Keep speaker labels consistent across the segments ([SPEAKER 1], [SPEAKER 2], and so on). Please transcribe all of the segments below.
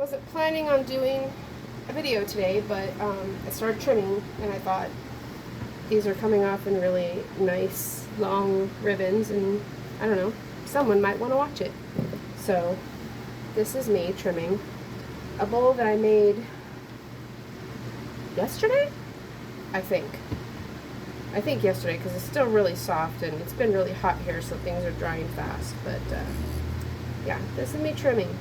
[SPEAKER 1] Wasn't planning on doing a video today, but I started trimming and I thought these are coming off in really nice long ribbons, and I don't know, someone might want to watch it. So this is me trimming a bowl that I made yesterday, I think yesterday, because it's still really soft and it's been really hot here, so things are drying fast. But yeah, this is me trimming.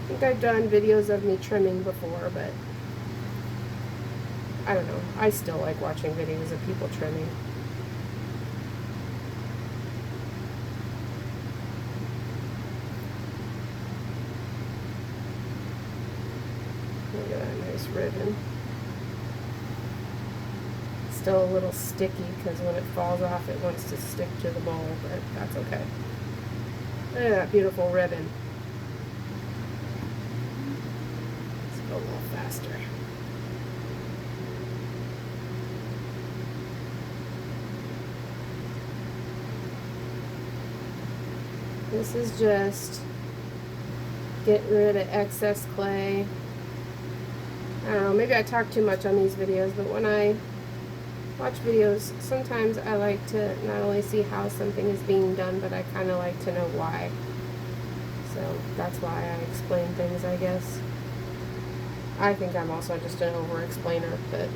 [SPEAKER 1] I think I've done videos of me trimming before, but I don't know. I still like watching videos of people trimming. Look at that nice ribbon. Still a little sticky because when it falls off it wants to stick to the bowl, but that's okay. Look at that beautiful ribbon. Let's go a little faster. This is just get rid of excess clay. I don't know, maybe I talk too much on these videos, but when I watch videos, sometimes I like to not only see how something is being done, but I kind of like to know why. So that's why I explain things, I guess. I think I'm also just an over-explainer, but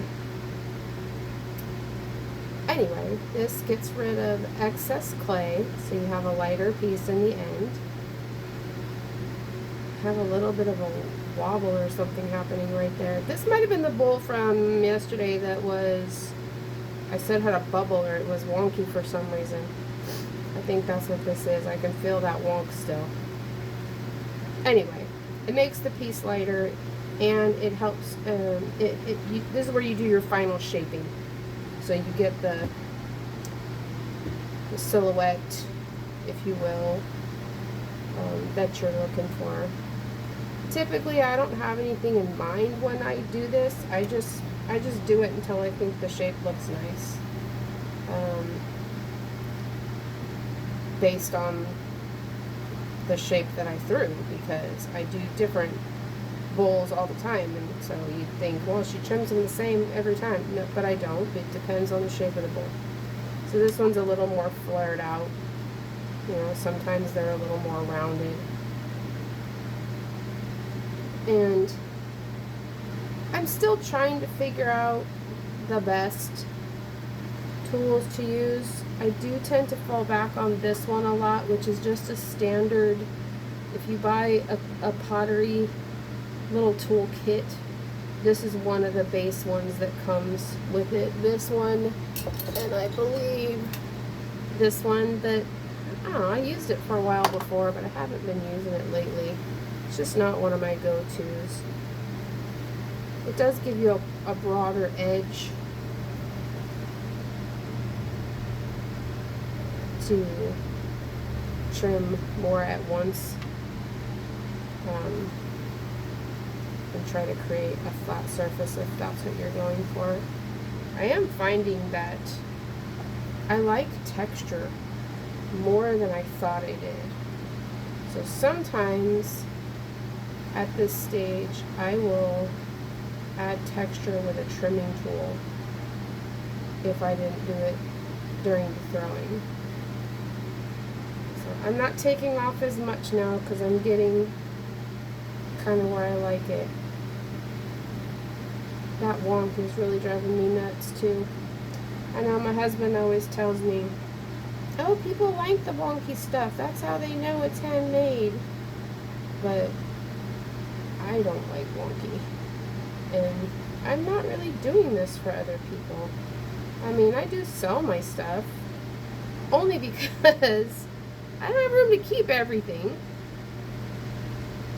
[SPEAKER 1] anyway, this gets rid of excess clay, so you have a lighter piece in the end. Have a little bit of a wobble or something happening right there. This might have been the bowl from yesterday that was, I said had a bubble, or it was wonky for some reason. I think that's what this is. I can feel that wonk still. Anyway, it makes the piece lighter, and it helps, this is where you do your final shaping. So you get the silhouette, if you will, that you're looking for. Typically, I don't have anything in mind when I do this. I just do it until I think the shape looks nice, based on the shape that I threw, because I do different bowls all the time, and so you'd think, well, she trims them the same every time. No, but I don't. It depends on the shape of the bowl. So this one's a little more flared out. You know, sometimes they're a little more rounded. And I'm still trying to figure out the best tools to use. I do tend to fall back on this one a lot, which is just a standard. If you buy a pottery little tool kit, this is one of the base ones that comes with it. This one, and I believe this one that, I don't know, I used it for a while before, but I haven't been using it lately. It's just not one of my go-tos. It does give you a broader edge to trim more at once, and try to create a flat surface if that's what you're going for. I am finding that I like texture more than I thought I did. So sometimes at this stage I will add texture with a trimming tool if I didn't do it during the throwing. So I'm not taking off as much now because I'm getting kind of where I like it. That wonk is really driving me nuts too. I know my husband always tells me, oh, people like the wonky stuff. That's how they know it's handmade. But I don't like wonky. And I'm not really doing this for other people. I mean, I do sell my stuff only because I don't have room to keep everything.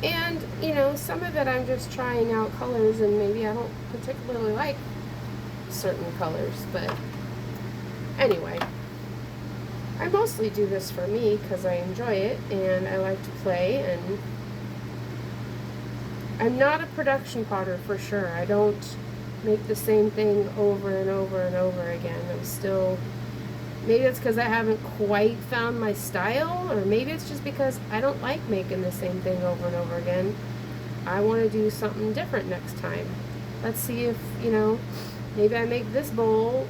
[SPEAKER 1] And, you know, some of it I'm just trying out colors, and maybe I don't particularly like certain colors. But anyway, I mostly do this for me because I enjoy it and I like to play, and I'm not a production potter for sure. I don't make the same thing over and over and over again. I'm still Maybe it's because I haven't quite found my style, or maybe it's just because I don't like making the same thing over and over again. I want to do something different next time. Let's see if, maybe I make this bowl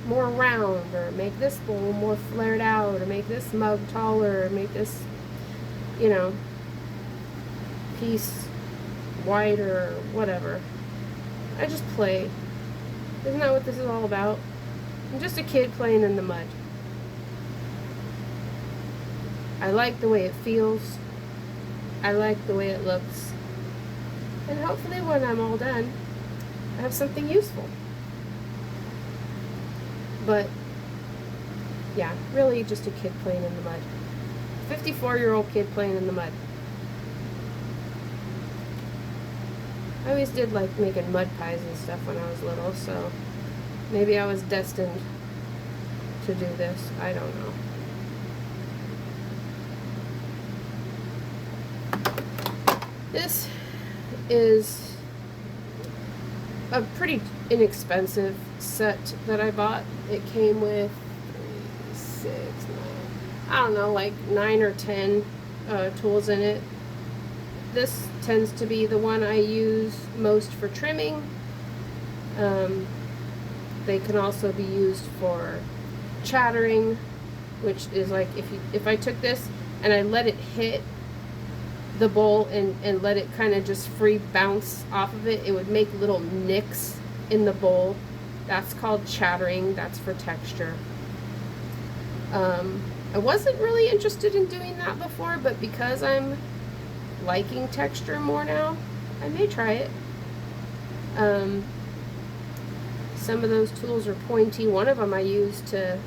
[SPEAKER 1] more round, or make this bowl more flared out, or make this mug taller, or make this, piece wider, or whatever. I just play. Isn't that what this is all about? I'm just a kid playing in the mud. I like the way it feels. I like the way it looks. And hopefully when I'm all done, I have something useful. But, yeah, really just a kid playing in the mud. 54-year-old kid playing in the mud. I always did like making mud pies and stuff when I was little, so maybe I was destined to do this. I don't know. This is a pretty inexpensive set that I bought. It came with 6, 9, I don't know, like 9 or 10 tools in it. This tends to be the one I use most for trimming. They can also be used for chattering, which is like if I took this and I let it hit the bowl and let it kind of just free bounce off of it, it would make little nicks in the bowl. That's called chattering. That's for texture. I wasn't really interested in doing that before, but because I'm liking texture more now, I may try it. Some of those tools are pointy. One of them I used to,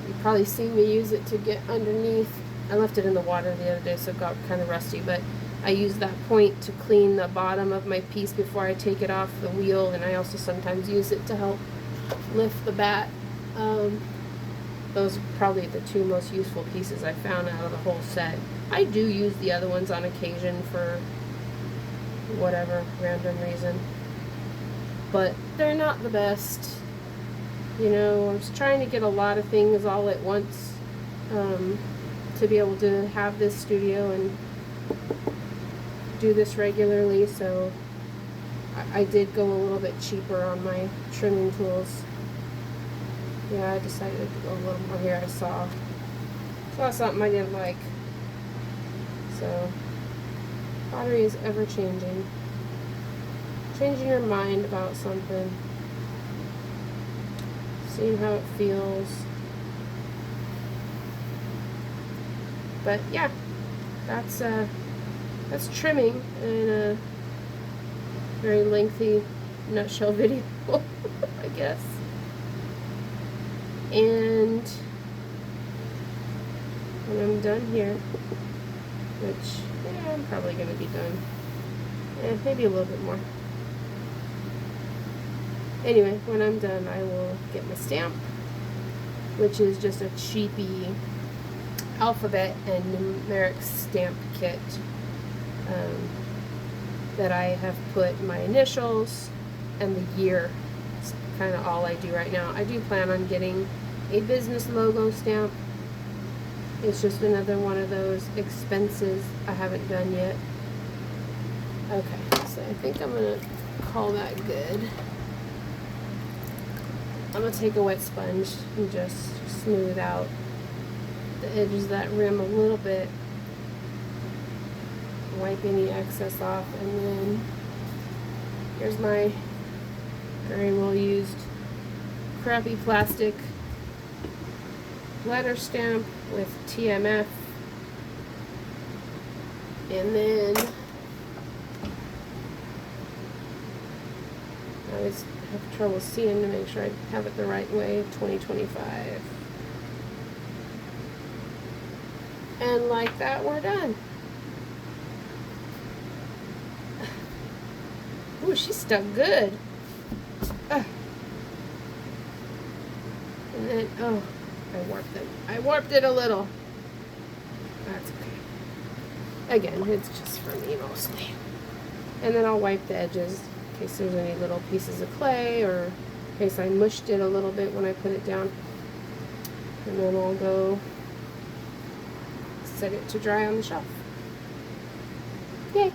[SPEAKER 1] you've probably seen me use it to get underneath. I left it in the water the other day, so it got kind of rusty, but I use that point to clean the bottom of my piece before I take it off the wheel, and I also sometimes use it to help lift the bat. Those are probably the 2 most useful pieces I found out of the whole set. I do use the other ones on occasion for whatever random reason, but they're not the best. I was trying to get a lot of things all at once to be able to have this studio and do this regularly, so I did go a little bit cheaper on my trimming tools. Yeah, I decided to go a little more here. I saw something I didn't like. So, pottery is ever changing. Changing your mind about something. Seeing how it feels. But yeah, that's trimming in a very lengthy nutshell video, I guess. And when I'm done here, which I'm probably going to be done, maybe a little bit more. Anyway, when I'm done, I will get my stamp, which is just a cheapy alphabet and numeric stamp kit that I have put my initials and the year. It's kind of all I do right now. I do plan on getting a business logo stamp. It's just another one of those expenses I haven't done yet. Okay, so I think I'm going to call that good. I'm going to take a wet sponge and just smooth out the edges of that rim a little bit. Wipe any excess off, and then here's my very well used crappy plastic letter stamp with TMF, and then I always have trouble seeing to make sure I have it the right way. 2025, and like that, we're done. Ooh, she stuck good. And then, I warped it a little. That's okay. Again, it's just for me mostly. And then I'll wipe the edges in case there's any little pieces of clay, or in case I mushed it a little bit when I put it down. And then I'll go set it to dry on the shelf. Yay!